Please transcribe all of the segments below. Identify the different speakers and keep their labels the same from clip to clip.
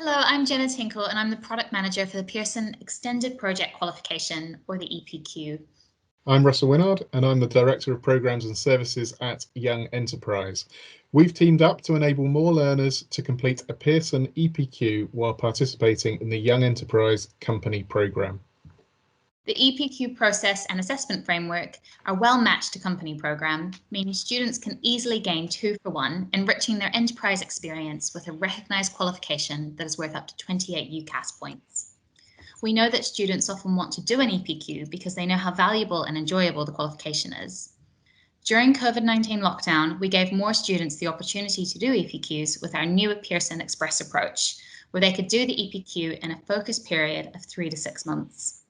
Speaker 1: Hello, I'm Jenna Tinkle and I'm the Product Manager for the Pearson Extended Project Qualification, or the EPQ.
Speaker 2: I'm Russell Winnard and I'm the Director of Programs and Services at Young Enterprise. We've teamed up to enable more learners to complete a Pearson EPQ while participating in the Young Enterprise Company Programme.
Speaker 1: The EPQ process and assessment framework are well matched to company programme, meaning students can easily gain 2 for 1, enriching their enterprise experience with a recognised qualification that is worth up to 28 UCAS points. We know that students often want to do an EPQ because they know how valuable and enjoyable the qualification is. During COVID-19 lockdown, we gave more students the opportunity to do EPQs with our new Pearson Express approach, where they could do the EPQ in a focused period of 3 to 6 months.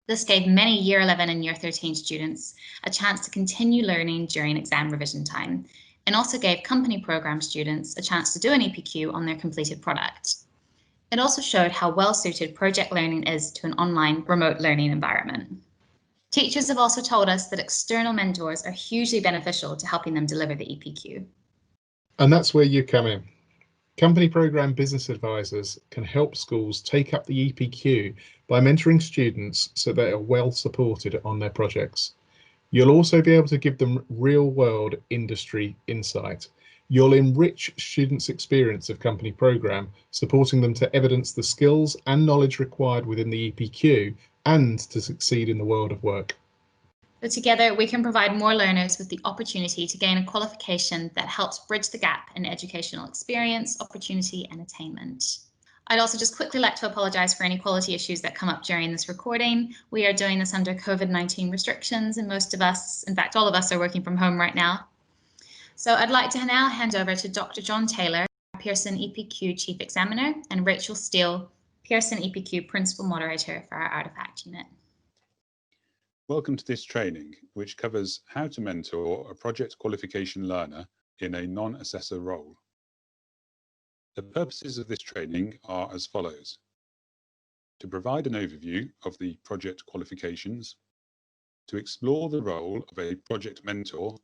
Speaker 1: This gave many Year 11 and Year 13 students a chance to continue learning during exam revision time, and also gave company programme students a chance to do an EPQ on their completed product. It also showed how well suited project learning is to an online remote learning environment. Teachers have also told us that external mentors are hugely beneficial to helping them deliver the EPQ.
Speaker 2: And that's where you come in. Company Programme Business Advisors can help schools take up the EPQ by mentoring students so they are well supported on their projects. You'll also be able to give them real-world industry insight. You'll enrich students' experience of company programme, supporting them to evidence the skills and knowledge required within the EPQ and to succeed in the world of work.
Speaker 1: So together, we can provide more learners with the opportunity to gain a qualification that helps bridge the gap in educational experience, opportunity, and attainment. I'd also just quickly like to apologise for any quality issues that come up during this recording. We are doing this under COVID-19 restrictions, and most of us, in fact, all of us, are working from home right now. So I'd like to now hand over to Dr. John Taylor, Pearson EPQ Chief Examiner, and Rachel Steele, Pearson EPQ Principal Moderator for our Artifact Unit.
Speaker 3: Welcome to this training, which covers how to mentor a project qualification learner in a non-assessor role. The purposes of this training are as follows: to provide an overview of the project qualifications, to explore the role of a project mentor,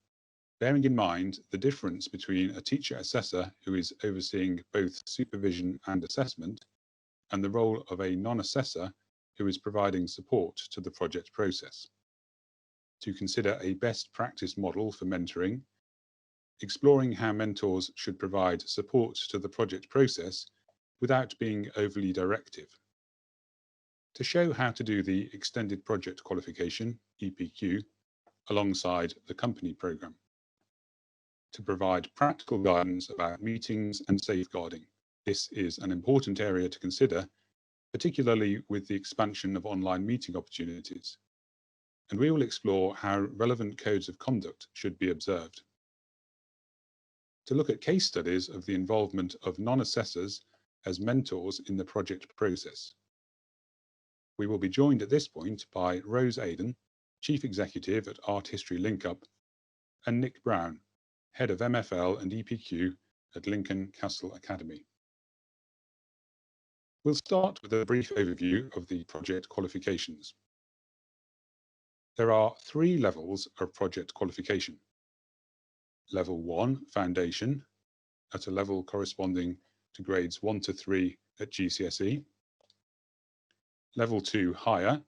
Speaker 3: bearing in mind the difference between a teacher assessor who is overseeing both supervision and assessment, and the role of a non-assessor who is providing support to the project process, to consider a best practice model for mentoring, exploring how mentors should provide support to the project process without being overly directive, to show how to do the Extended Project Qualification, EPQ, alongside the company programme, to provide practical guidance about meetings and safeguarding. This is an important area to consider, particularly with the expansion of online meeting opportunities, and we will explore how relevant codes of conduct should be observed. To look at case studies of the involvement of non-assessors as mentors in the project process. We will be joined at this point by Rose Aden, Chief Executive at Art History Linkup, and Nick Brown, Head of MFL and EPQ at Lincoln Castle Academy. We'll start with a brief overview of the project qualifications. There are 3 levels of project qualification. Level 1, Foundation, at a level corresponding to grades 1 to 3 at GCSE. Level 2, Higher,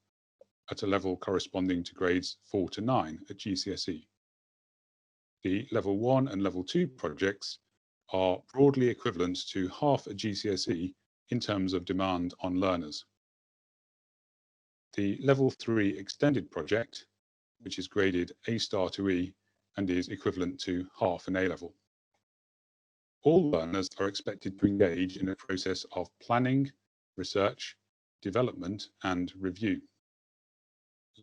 Speaker 3: at a level corresponding to grades 4 to 9 at GCSE. The Level 1 and Level 2 projects are broadly equivalent to half a GCSE in terms of demand on learners. The Level 3 Extended project, which is graded A* to E and is equivalent to half an A-level. All learners are expected to engage in a process of planning, research, development, and review.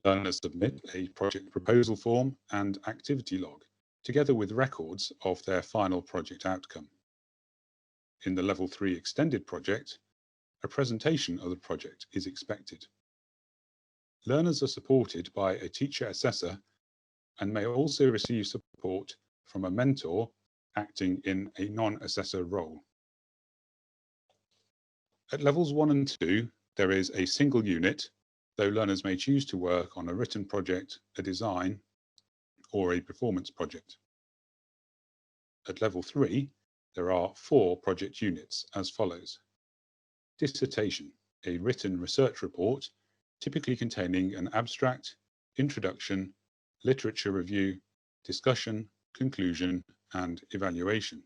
Speaker 3: Learners submit a project proposal form and activity log, together with records of their final project outcome. In the Level 3 Extended project, a presentation of the project is expected. Learners are supported by a teacher assessor and may also receive support from a mentor acting in a non-assessor role. At levels 1 and 2, there is a single unit, though learners may choose to work on a written project, a design, or a performance project. At level 3, there are 4 project units as follows: dissertation, a written research report, typically containing an abstract, introduction, literature review, discussion, conclusion, and evaluation.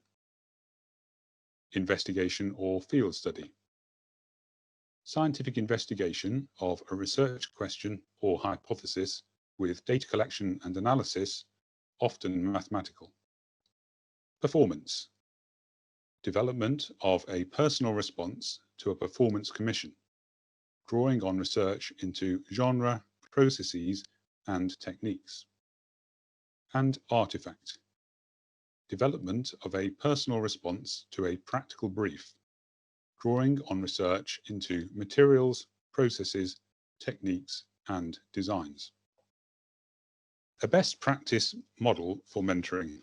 Speaker 3: Investigation or field study. Scientific investigation of a research question or hypothesis with data collection and analysis, often mathematical. Performance. Development of a personal response to a performance commission, drawing on research into genre, processes, and techniques. And artifact. Development of a personal response to a practical brief, drawing on research into materials, processes, techniques, and designs. A best practice model for mentoring.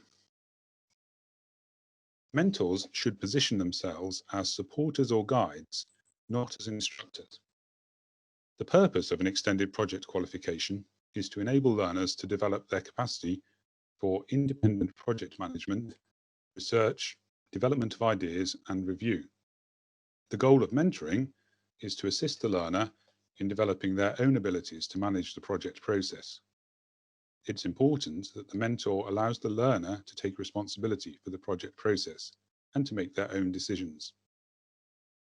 Speaker 3: Mentors should position themselves as supporters or guides, not as instructors. The purpose of an extended project qualification is to enable learners to develop their capacity for independent project management, research, development of ideas, and review. The goal of mentoring is to assist the learner in developing their own abilities to manage the project process. It's important that the mentor allows the learner to take responsibility for the project process and to make their own decisions.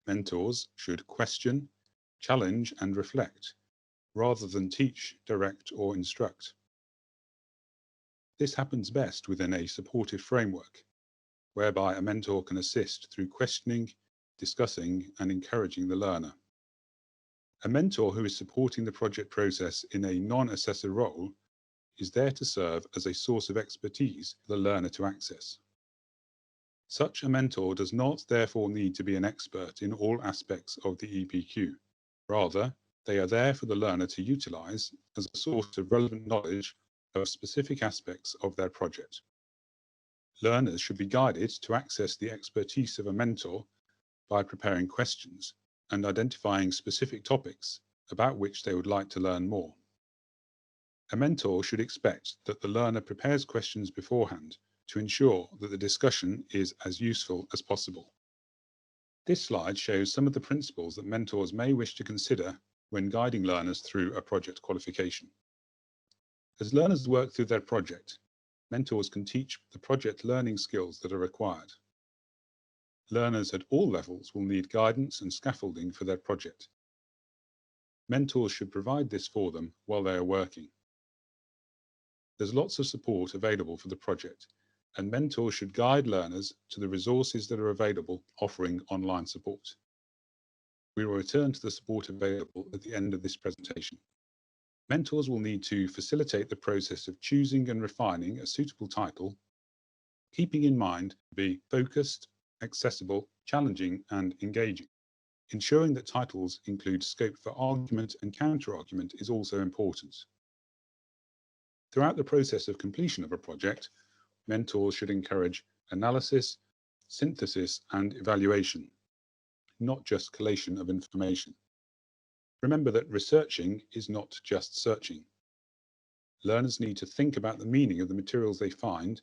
Speaker 3: Mentors should question, challenge, and reflect, rather than teach, direct, or instruct. This happens best within a supportive framework, whereby a mentor can assist through questioning, discussing, and encouraging the learner. A mentor who is supporting the project process in a non-assessor role is there to serve as a source of expertise for the learner to access. Such a mentor does not therefore need to be an expert in all aspects of the EPQ. Rather, they are there for the learner to utilize as a source of relevant knowledge of specific aspects of their project. Learners should be guided to access the expertise of a mentor by preparing questions and identifying specific topics about which they would like to learn more. A mentor should expect that the learner prepares questions beforehand to ensure that the discussion is as useful as possible. This slide shows some of the principles that mentors may wish to consider when guiding learners through a project qualification. As learners work through their project, mentors can teach the project learning skills that are required. Learners at all levels will need guidance and scaffolding for their project. Mentors should provide this for them while they are working. There's lots of support available for the project, and mentors should guide learners to the resources that are available offering online support. We will return to the support available at the end of this presentation. Mentors will need to facilitate the process of choosing and refining a suitable title, keeping in mind to be focused, accessible, challenging, and engaging. Ensuring that titles include scope for argument and counter-argument is also important. Throughout the process of completion of a project, mentors should encourage analysis, synthesis, and evaluation, not just collation of information. Remember that researching is not just searching. Learners need to think about the meaning of the materials they find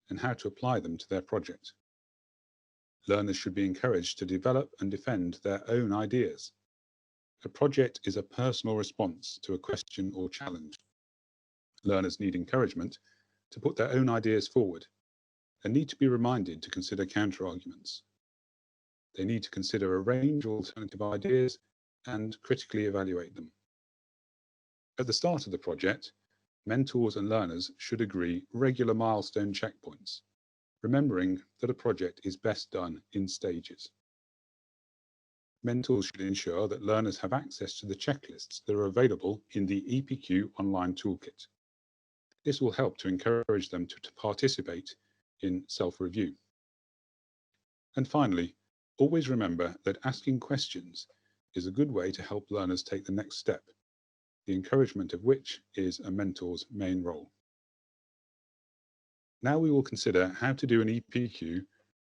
Speaker 3: and how to apply them to their project. Learners should be encouraged to develop and defend their own ideas. A project is a personal response to a question or challenge. Learners need encouragement to put their own ideas forward and need to be reminded to consider counter-arguments. They need to consider a range of alternative ideas and critically evaluate them. At the start of the project, mentors and learners should agree regular milestone checkpoints, remembering that a project is best done in stages. Mentors should ensure that learners have access to the checklists that are available in the EPQ online toolkit. This will help to encourage them to participate in self-review. And finally, always remember that asking questions is a good way to help learners take the next step, the encouragement of which is a mentor's main role. Now we will consider how to do an EPQ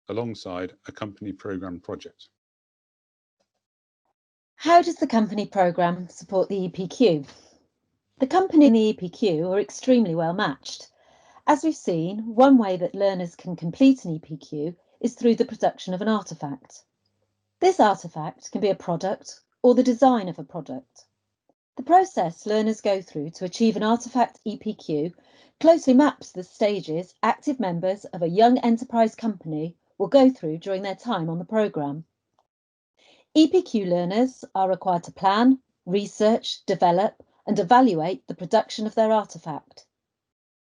Speaker 3: alongside a company programme project.
Speaker 4: How does the company programme support the EPQ? The company and the EPQ are extremely well matched. As we've seen, one way that learners can complete an EPQ is through the production of an artefact. This artefact can be a product or the design of a product. The process learners go through to achieve an artefact EPQ closely maps the stages active members of a young enterprise company will go through during their time on the programme. EPQ learners are required to plan, research, develop and evaluate the production of their artefact.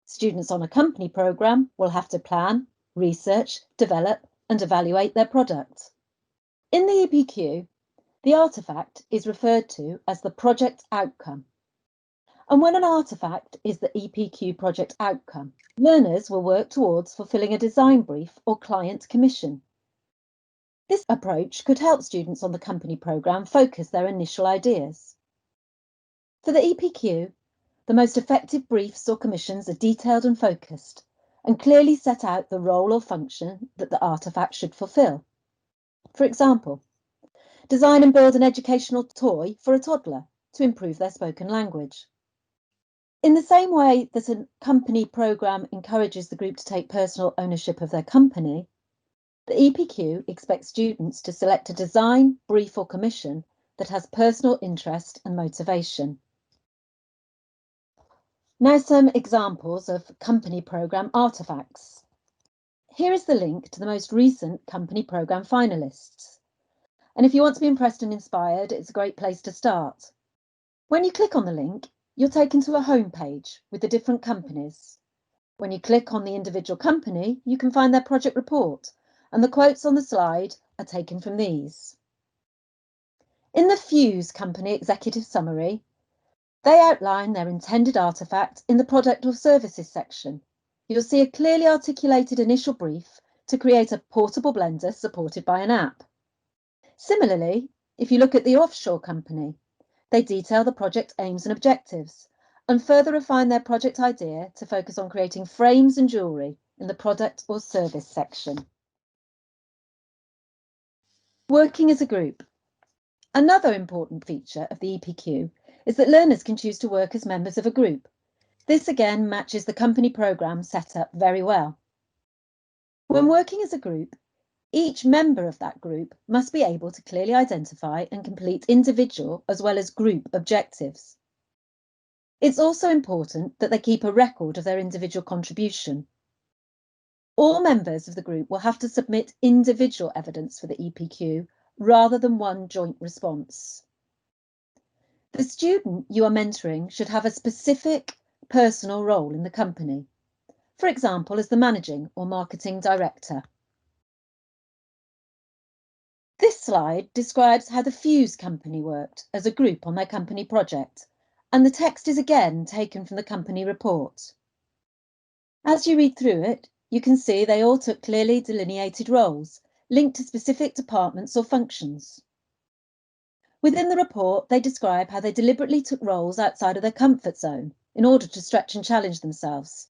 Speaker 4: Students on a company programme will have to plan, research, develop and evaluate their product. In the EPQ, the artefact is referred to as the project outcome. And when an artefact is the EPQ project outcome, learners will work towards fulfilling a design brief or client commission. This approach could help students on the company programme focus their initial ideas. For the EPQ, the most effective briefs or commissions are detailed and focused, and clearly set out the role or function that the artefact should fulfil. For example, design and build an educational toy for a toddler to improve their spoken language. In the same way that a company programme encourages the group to take personal ownership of their company, the EPQ expects students to select a design, brief or commission that has personal interest and motivation. Now some examples of company programme artefacts. Here is the link to the most recent company programme finalists. And if you want to be impressed and inspired, it's a great place to start. When you click on the link, you're taken to a home page with the different companies. When you click on the individual company, you can find their project report, and the quotes on the slide are taken from these. In the Fuse Company Executive Summary, they outline their intended artefact in the product or services section. You'll see a clearly articulated initial brief to create a portable blender supported by an app. Similarly, if you look at the Offshore Company, they detail the project aims and objectives and further refine their project idea to focus on creating frames and jewellery in the product or service section. Working as a group. Another important feature of the EPQ is that learners can choose to work as members of a group. This again matches the company programme set up very well. When working as a group, each member of that group must be able to clearly identify and complete individual as well as group objectives. It's also important that they keep a record of their individual contribution. All members of the group will have to submit individual evidence for the EPQ rather than one joint response. The student you are mentoring should have a specific personal role in the company, for example, as the managing or marketing director. This slide describes how the Fuse Company worked as a group on their company project, and the text is again taken from the company report. As you read through it, you can see they all took clearly delineated roles, linked to specific departments or functions. Within the report, they describe how they deliberately took roles outside of their comfort zone in order to stretch and challenge themselves.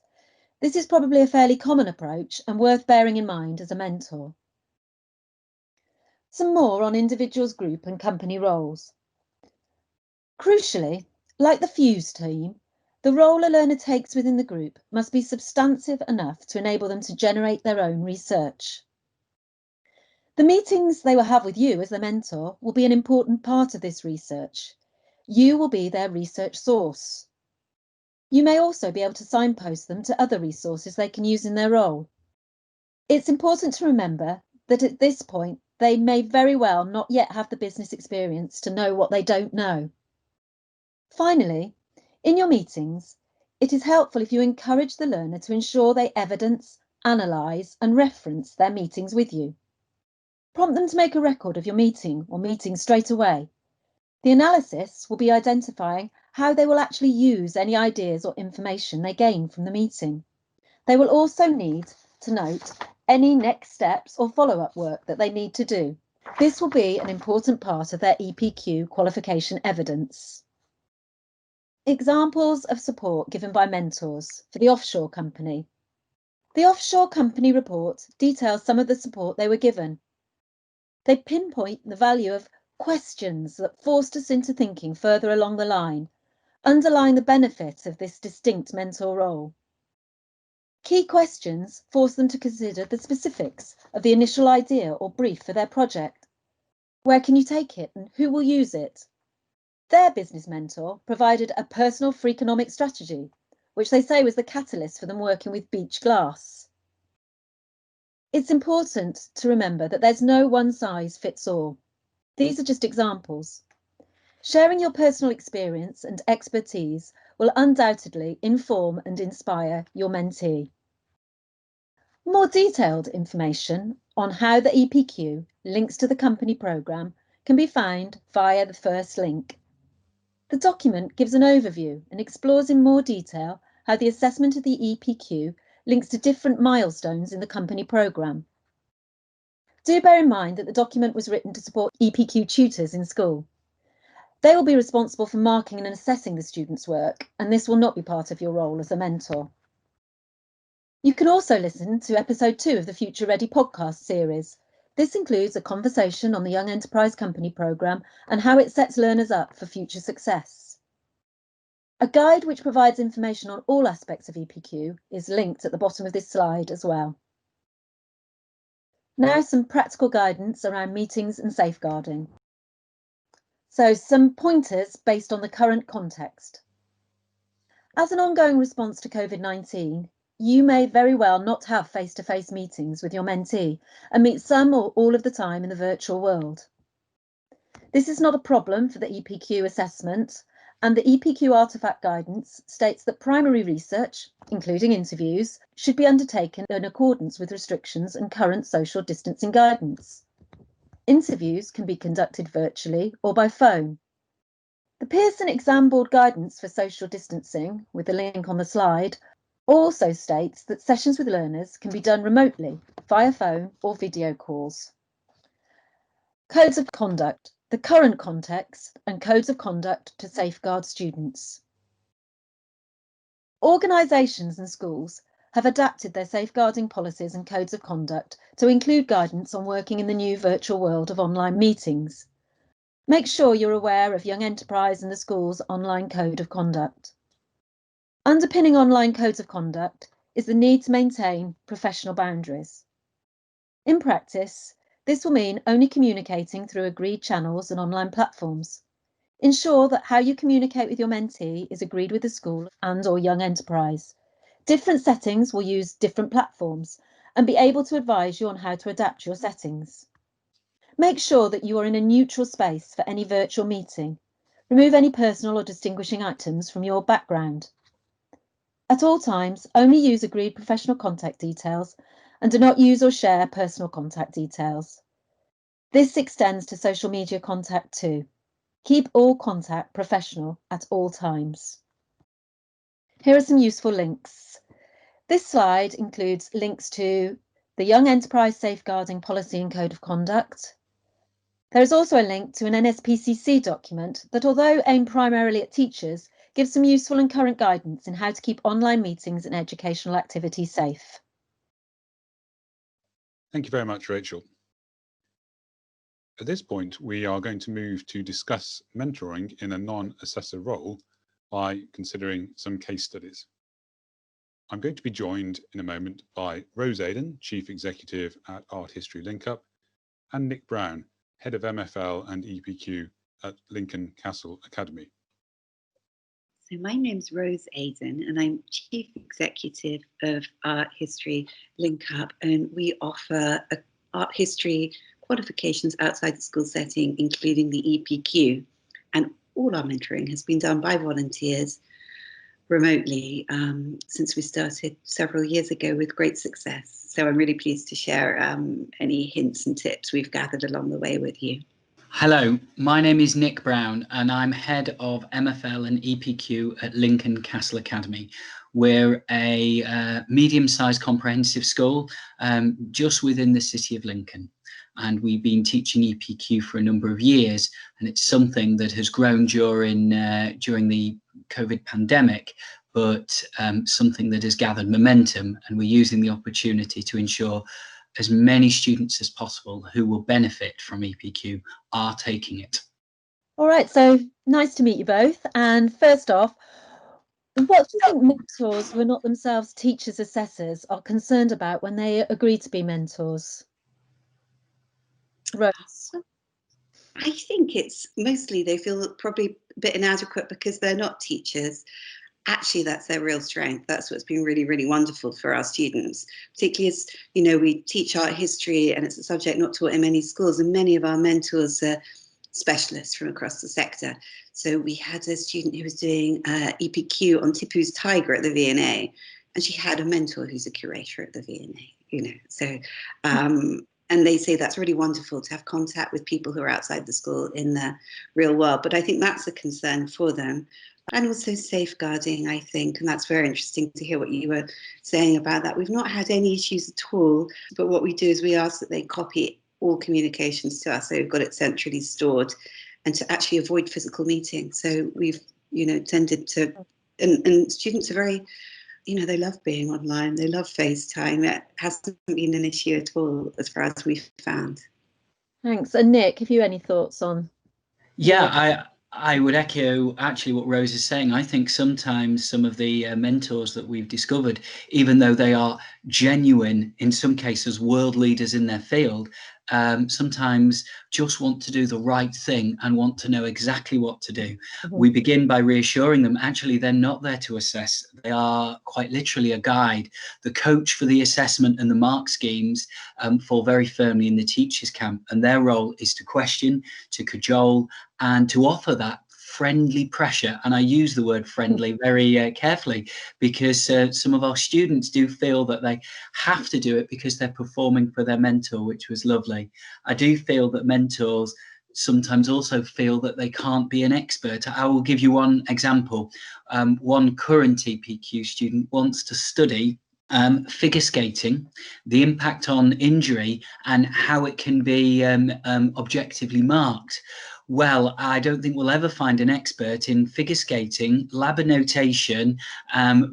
Speaker 4: This is probably a fairly common approach and worth bearing in mind as a mentor. Some more on individuals' group and company roles. Crucially, like the Fuse team, the role a learner takes within the group must be substantive enough to enable them to generate their own research. The meetings they will have with you as the mentor will be an important part of this research. You will be their research source. You may also be able to signpost them to other resources they can use in their role. It's important to remember that at this point, they may very well not yet have the business experience to know what they don't know. Finally, in your meetings, it is helpful if you encourage the learner to ensure they evidence, analyse and reference their meetings with you. Prompt them to make a record of your meeting or meetings straight away. The analysis will be identifying how they will actually use any ideas or information they gain from the meeting. They will also need to note any next steps or follow-up work that they need to do. This will be an important part of their EPQ qualification evidence. Examples of support given by mentors for the Offshore Company. The Offshore Company report details some of the support they were given. They pinpoint the value of questions that forced us into thinking further along the line, underlying the benefit of this distinct mentor role. Key questions force them to consider the specifics of the initial idea or brief for their project. Where can you take it and who will use it? Their business mentor provided a personal freakonomic strategy, which they say was the catalyst for them working with Beach Glass. It's important to remember that there's no one size fits all. These are just examples. Sharing your personal experience and expertise will undoubtedly inform and inspire your mentee. More detailed information on how the EPQ links to the company programme can be found via the first link. The document gives an overview and explores in more detail how the assessment of the EPQ links to different milestones in the company programme. Do bear in mind that the document was written to support EPQ tutors in school. They will be responsible for marking and assessing the students' work, and this will not be part of your role as a mentor. You can also listen to episode 2 of the Future Ready podcast series. This includes a conversation on the Young Enterprise Company programme and how it sets learners up for future success. A guide which provides information on all aspects of EPQ is linked at the bottom of this slide as well. Now some practical guidance around meetings and safeguarding. So some pointers based on the current context. As an ongoing response to COVID-19, you may very well not have face-to-face meetings with your mentee and meet some or all of the time in the virtual world. This is not a problem for the EPQ assessment, and the EPQ artifact guidance states that primary research, including interviews, should be undertaken in accordance with restrictions and current social distancing guidance. Interviews can be conducted virtually or by phone. The Pearson exam board guidance for social distancing, with the link on the slide, also states that sessions with learners can be done remotely via phone or video calls. Codes of conduct, the current context and codes of conduct to safeguard students. Organisations and schools have adapted their safeguarding policies and codes of conduct to include guidance on working in the new virtual world of online meetings. Make sure you're aware of Young Enterprise and the school's online code of conduct. Underpinning online codes of conduct is the need to maintain professional boundaries. In practice, this will mean only communicating through agreed channels and online platforms. Ensure that how you communicate with your mentee is agreed with the school and/or Young Enterprise. Different settings will use different platforms and be able to advise you on how to adapt your settings. Make sure that you are in a neutral space for any virtual meeting. Remove any personal or distinguishing items from your background. At all times, only use agreed professional contact details and do not use or share personal contact details. This extends to social media contact too. Keep all contact professional at all times. Here are some useful links. This slide includes links to the Young Enterprise Safeguarding Policy and Code of Conduct. There is also a link to an NSPCC document that, although aimed primarily at teachers, gives some useful and current guidance in how to keep online meetings and educational activities safe.
Speaker 3: Thank you very much, Rachel. At this point, we are going to move to discuss mentoring in a non-assessor role by considering some case studies. I'm going to be joined in a moment by Rose Aidan, Chief Executive at Art History LinkUp, and Nick Brown, Head of MFL and EPQ at Lincoln Castle Academy.
Speaker 5: So my name's Rose Aidan and I'm Chief Executive of Art History LinkUp, and we offer art history qualifications outside the school setting, including the EPQ. And all our mentoring has been done by volunteers remotely since we started several years ago with great success. So I'm really pleased to share any hints and tips we've gathered along the way with you.
Speaker 6: Hello, my name is Nick Brown and I'm Head of MFL and EPQ at Lincoln Castle Academy. We're a medium-sized comprehensive school just within the city of Lincoln. And we've been teaching EPQ for a number of years, and it's something that has grown during the COVID pandemic, but something that has gathered momentum, and we're using the opportunity to ensure as many students as possible who will benefit from EPQ are taking it.
Speaker 4: All right, so nice to meet you both. And first off, what do you think mentors who are not themselves teachers, assessors are concerned about when they agree to be mentors? Rose.
Speaker 5: I think it's mostly they feel probably a bit inadequate because they're not teachers. Actually, that's their real strength. That's what's been really, really wonderful for our students, particularly as, you know, we teach art history and it's a subject not taught in many schools, and many of our mentors are specialists from across the sector. So we had a student who was doing EPQ on Tipu's tiger at the V&A, and she had a mentor who's a curator at the V&A, you know. So, and they say that's really wonderful to have contact with people who are outside the school in the real world. But I think that's a concern for them. And also safeguarding, I think, and that's very interesting to hear what you were saying about that. We've not had any issues at all, but what we do is we ask that they copy all communications to us, so we've got it centrally stored, and to actually avoid physical meetings. So we've, you know, tended to, and students are very, you know, they love being online, they love FaceTime. It hasn't been an issue at all as far as we've found.
Speaker 4: Thanks. And Nick, have you any thoughts on?
Speaker 6: Yeah, I would echo actually what Rose is saying. I think sometimes some of the mentors that we've discovered, even though they are genuine, in some cases, world leaders in their field, sometimes just want to do the right thing and want to know exactly what to do. We begin by reassuring them, actually, they're not there to assess. They are quite literally a guide. The coach for the assessment and the mark schemes fall very firmly in the teacher's camp, and their role is to question, to cajole, and to offer that friendly pressure. And I use the word friendly very carefully, because some of our students do feel that they have to do it because they're performing for their mentor, which was lovely. I do feel that mentors sometimes also feel that they can't be an expert. I will give you one example. One current EPQ student wants to study figure skating, the impact on injury and how it can be objectively marked. Well, I don't think we'll ever find an expert in figure skating, lab notation,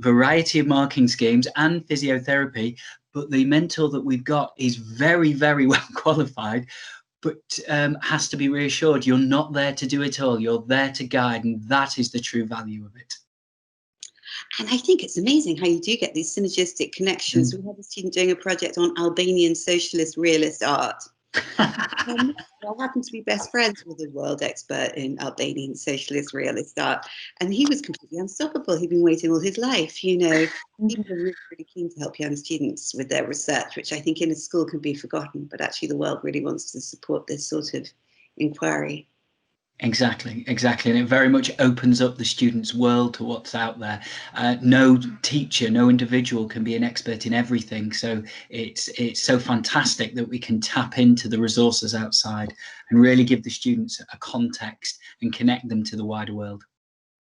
Speaker 6: variety of marking schemes and physiotherapy. But the mentor that we've got is very, very well qualified, but has to be reassured you're not there to do it all. You're there to guide, and that is the true value of it.
Speaker 5: And I think it's amazing how you do get these synergistic connections. We had a student doing a project on Albanian socialist realist art. I happen to be best friends with a world expert in Albanian socialist realist art, and he was completely unstoppable. He'd been waiting all his life, you know. People are really, really keen to help young students with their research, which I think in a school can be forgotten, but actually the world really wants to support this sort of inquiry.
Speaker 6: Exactly. And it very much opens up the student's world to what's out there. No teacher, no individual can be an expert in everything. So it's so fantastic that we can tap into the resources outside and really give the students a context and connect them to the wider world.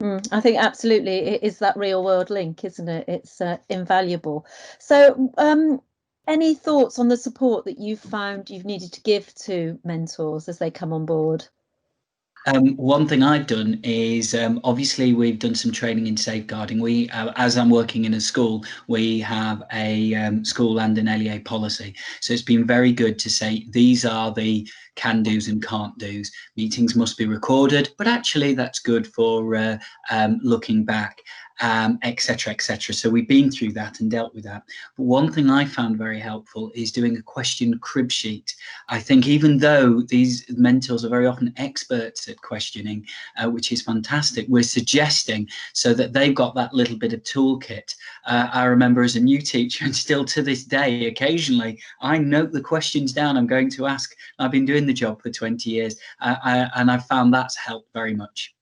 Speaker 4: I think absolutely it is that real world link, isn't it? It's invaluable. So any thoughts on the support that you've found you've needed to give to mentors as they come on board?
Speaker 6: One thing I've done is obviously we've done some training in safeguarding. We, as I'm working in a school, we have a school and an LEA policy. So it's been very good to say these are the can do's and can't do's. Meetings must be recorded, but actually that's good for looking back. Etc. So we've been through that and dealt with that. But one thing I found very helpful is doing a question crib sheet. I think even though these mentors are very often experts at questioning, which is fantastic, we're suggesting so that they've got that little bit of toolkit. I remember as a new teacher, and still to this day, occasionally, I note the questions down I'm going to ask. I've been doing the job for 20 years, and I've found that's helped very much.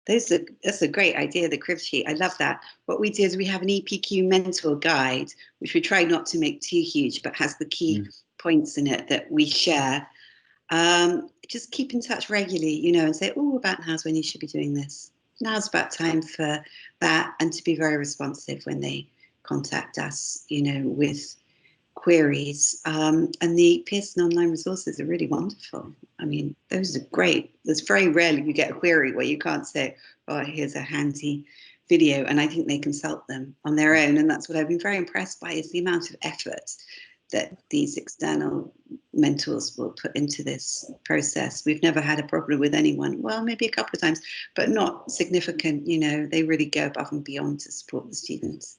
Speaker 5: That's a great idea, the crib sheet. I love that. What we do is we have an EPQ mentor guide, which we try not to make too huge, but has the key points in it that we share. Just keep in touch regularly, you know, and say, oh, about now's when you should be doing this. Now's about time for that, and to be very responsive when they contact us, you know, with queries. And the Pearson online resources are really wonderful. I mean, those are great. There's very rarely you get a query where you can't say, oh, here's a handy video, and I think they consult them on their own. And that's what I've been very impressed by, is the amount of effort that these external mentors will put into this process. We've never had a problem with anyone. Well, maybe a couple of times, but not significant. You know, they really go above and beyond to support the students.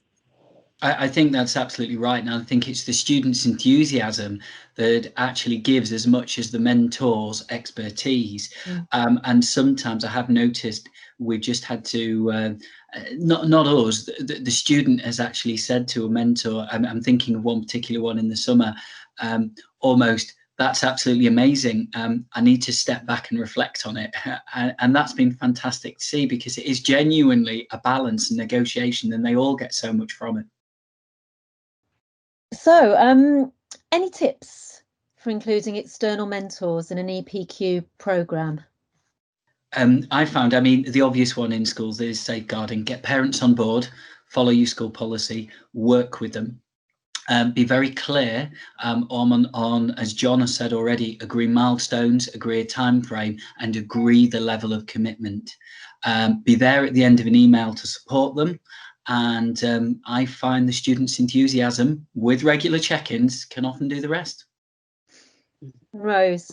Speaker 6: I think that's absolutely right. And I think it's the students' enthusiasm that actually gives as much as the mentor's expertise. And sometimes I have noticed we've just had to, not us, the student has actually said to a mentor, I'm thinking of one particular one in the summer, almost, that's absolutely amazing. I need to step back and reflect on it. And that's been fantastic to see, because it is genuinely a balance and negotiation, and they all get so much from it.
Speaker 4: So, any tips for including external mentors in an EPQ programme?
Speaker 6: I found, I mean, the obvious one in schools is safeguarding. Get parents on board, follow your school policy, work with them. Be very clear on, as John has said already, agree milestones, agree a time frame, and agree the level of commitment. Be there at the end of an email to support them. And I find the students' enthusiasm with regular check-ins can often do the rest.
Speaker 4: Rose?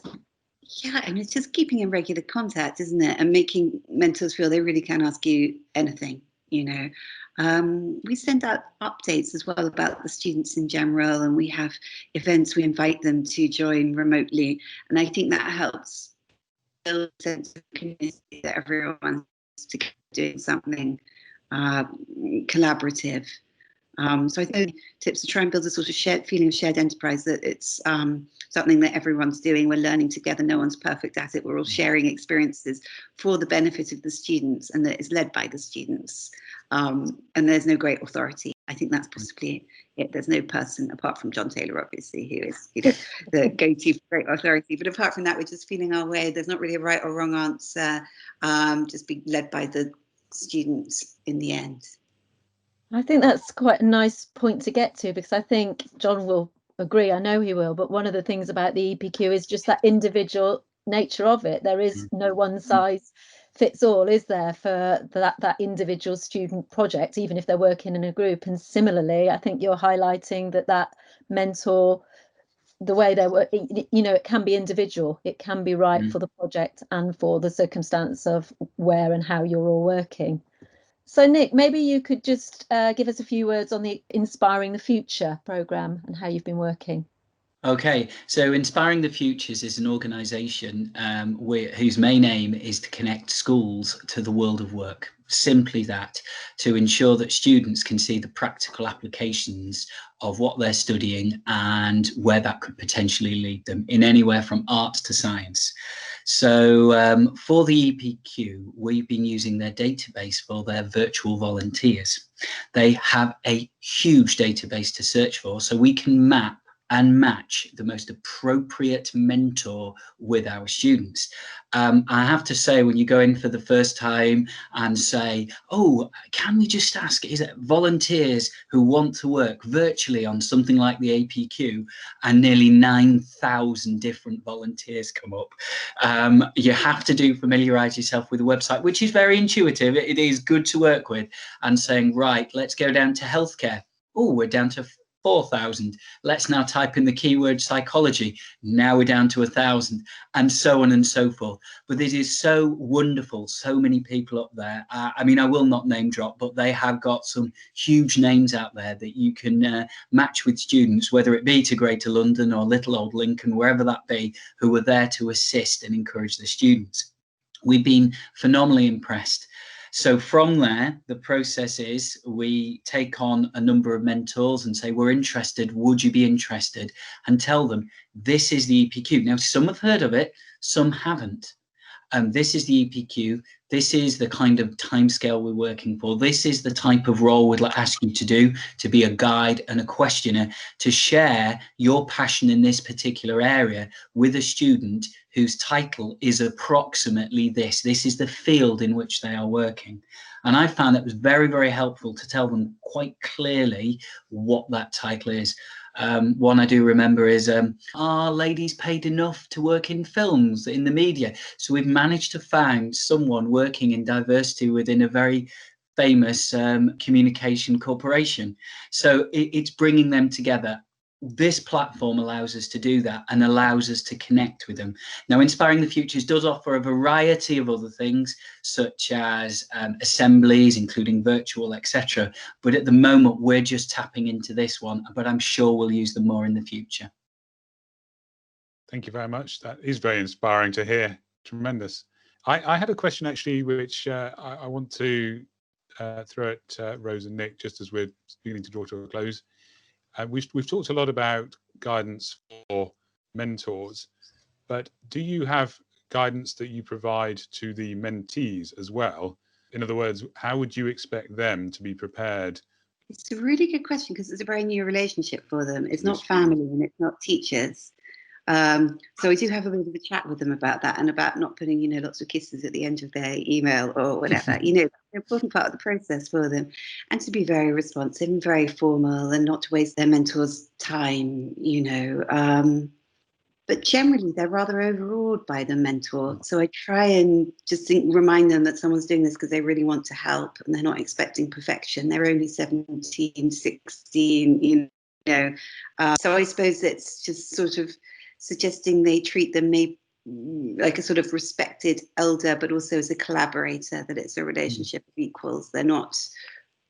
Speaker 5: Yeah, and it's just keeping in regular contact, isn't it? And making mentors feel they really can ask you anything, you know. We send out updates as well about the students in general, and we have events we invite them to join remotely. And I think that helps build a sense of community, that everyone's doing something collaborative. So I think tips to try and build a sort of shared feeling of shared enterprise, that it's something that everyone's doing. We're learning together. No one's perfect at it. We're all sharing experiences for the benefit of the students, and that it's led by the students. And there's no great authority. I think that's possibly it. There's no person apart from John Taylor, obviously, who is, you know, the go-to for great authority. But apart from that, we're just feeling our way. There's not really a right or wrong answer. Just be led by the students in the end.
Speaker 4: I think that's quite a nice point to get to, because I think John will agree, I know he will, but one of the things about the EPQ is just that individual nature of it. There is no one size fits all, is there, for that individual student project, even if they're working in a group. And similarly, I think you're highlighting that mentor, the way they work, you know, it can be individual, it can be right for the project and for the circumstance of where and how you're all working. So Nick, maybe you could just give us a few words on the Inspiring the Future programme and how you've been working.
Speaker 6: Okay, so Inspiring the Futures is an organisation whose main aim is to connect schools to the world of work. Simply that, to ensure that students can see the practical applications of what they're studying and where that could potentially lead them in anywhere from arts to science. So for the EPQ, we've been using their database for their virtual volunteers. They have a huge database to search for, so we can map and match the most appropriate mentor with our students. I have to say, when you go in for the first time and say, oh, can we just ask, is it volunteers who want to work virtually on something like the APQ, and nearly 9,000 different volunteers come up. You have to familiarise yourself with the website, which is very intuitive. It is good to work with, and saying, right, let's go down to healthcare. Oh, we're down to 4,000. Let's now type in the keyword psychology. Now we're down to 1,000, and so on and so forth. But it is so wonderful. So many people up there. I mean, I will not name drop, but they have got some huge names out there that you can match with students, whether it be to Greater London or little old Lincoln, wherever that be, who are there to assist and encourage the students. We've been phenomenally impressed. So from there, the process is we take on a number of mentors and say, we're interested, would you be interested? And tell them, this is the EPQ. Now, some have heard of it, some haven't. This is the EPQ. This is the kind of timescale we're working for. This is the type of role we'd ask you to do, to be a guide and a questioner, to share your passion in this particular area with a student whose title is approximately this. This is the field in which they are working. And I found that was very, very helpful to tell them quite clearly what that title is. One I do remember is, are ladies paid enough to work in films, in the media? So we've managed to find someone working in diversity within a very famous communication corporation. So it's bringing them together. this platform allows us to do that and allows us to connect with them. Now, Inspiring the Futures does offer a variety of other things, such as assemblies, including virtual, etc. But at the moment, we're just tapping into this one, but I'm sure we'll use them more in the future.
Speaker 3: Thank you very much. That is very inspiring to hear. Tremendous. I had a question actually, which I want to throw at Rose and Nick, just as we're beginning to draw to a close. We've talked a lot about guidance for mentors, but do you have guidance that you provide to the mentees as well? In other words, how would you expect them to be prepared?
Speaker 5: It's a really good question, because it's a very new relationship for them. It's not family and it's not teachers. So I do have a bit of a chat with them about that, and about not putting, lots of kisses at the end of their email or whatever. That's an important part of the process for them, and to be very responsive and very formal, and not to waste their mentor's time. But generally, they're rather overawed by the mentor. So I try and just remind them that someone's doing this because they really want to help, and they're not expecting perfection. They're only 17, 16, So I suppose it's just sort of suggesting they treat them maybe like a sort of respected elder, but also as a collaborator, that it's a relationship of equals. They're not,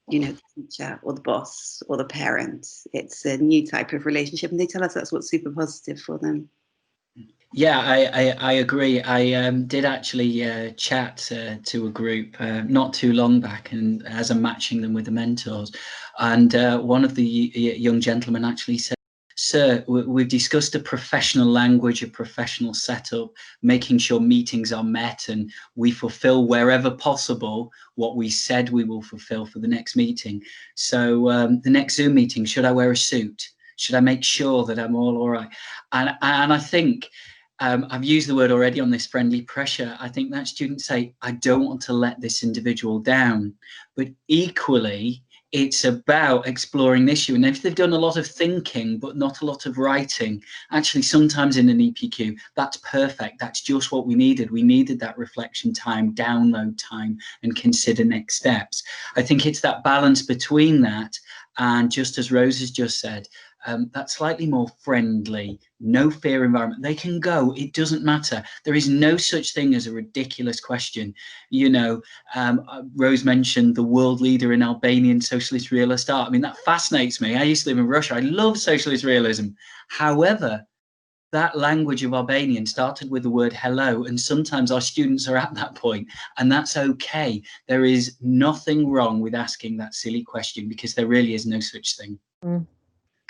Speaker 5: the teacher or the boss or the parent. It's a new type of relationship, and they tell us that's what's super positive for them.
Speaker 6: Yeah, I agree. I did actually chat to a group not too long back, and as I'm matching them with the mentors, and one of the young gentlemen actually said, "Sir, we've discussed a professional language, a professional setup, making sure meetings are met and we fulfill wherever possible what we said we will fulfill for the next meeting. So the next Zoom meeting, should I wear a suit? Should I make sure that I'm all right?" And I think I've used the word already on this friendly pressure. I think that students say, I don't want to let this individual down. But equally, it's about exploring the issue. And if they've done a lot of thinking, but not a lot of writing, actually, sometimes in an EPQ, that's perfect. That's just what we needed. We needed that reflection time, download time, and consider next steps. I think it's that balance between that and, just as Rose has just said, that slightly more friendly, no fear environment. They can go, it doesn't matter. There is no such thing as a ridiculous question. Rose mentioned the world leader in Albanian socialist realist art. I mean, that fascinates me. I used to live in Russia. I love socialist realism. However, that language of Albanian started with the word hello, and sometimes our students are at that point, and that's okay. There is nothing wrong with asking that silly question, because there really is no such thing.
Speaker 4: Mm.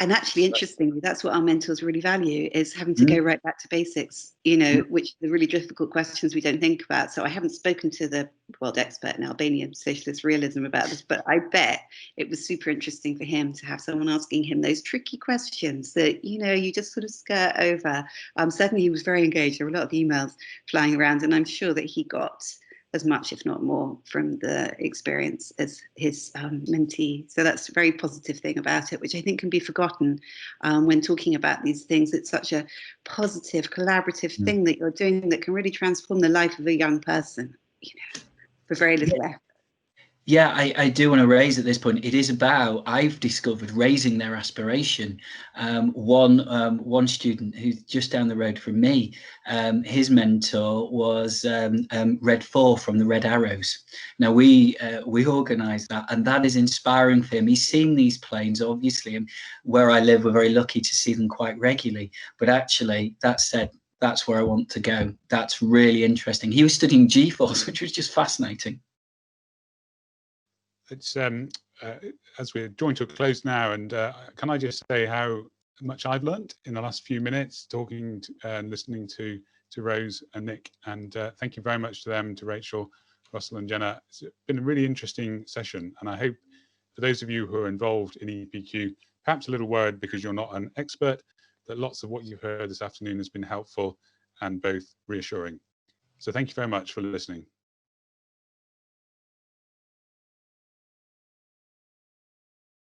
Speaker 5: And actually, interestingly, that's what our mentors really value, is having to go right back to basics, which are the really difficult questions we don't think about. So I haven't spoken to the world expert in Albanian socialist realism about this, but I bet it was super interesting for him to have someone asking him those tricky questions that, you just sort of skirt over. Certainly he was very engaged. There were a lot of emails flying around, and I'm sure that he got as much, if not more, from the experience as his mentee. So that's a very positive thing about it, which I think can be forgotten when talking about these things. It's such a positive, collaborative thing that you're doing that can really transform the life of a young person, for very little effort.
Speaker 6: Yeah, I do want to raise at this point, it is about, I've discovered, raising their aspiration. One student who's just down the road from me, his mentor was Red 4 from the Red Arrows. Now we organised that, and that is inspiring for him. He's seen these planes, obviously, and where I live, we're very lucky to see them quite regularly. But actually, that said, that's where I want to go. That's really interesting. He was studying G-force, which was just fascinating.
Speaker 3: It's as we're drawing to a close now, and can I just say how much I've learned in the last few minutes talking and listening to Rose and Nick, and thank you very much to them, to Rachel, Russell and Jenna. It's been a really interesting session, and I hope for those of you who are involved in EPQ, perhaps a little worried because you're not an expert, that lots of what you've heard this afternoon has been helpful and both reassuring. So thank you very much for listening.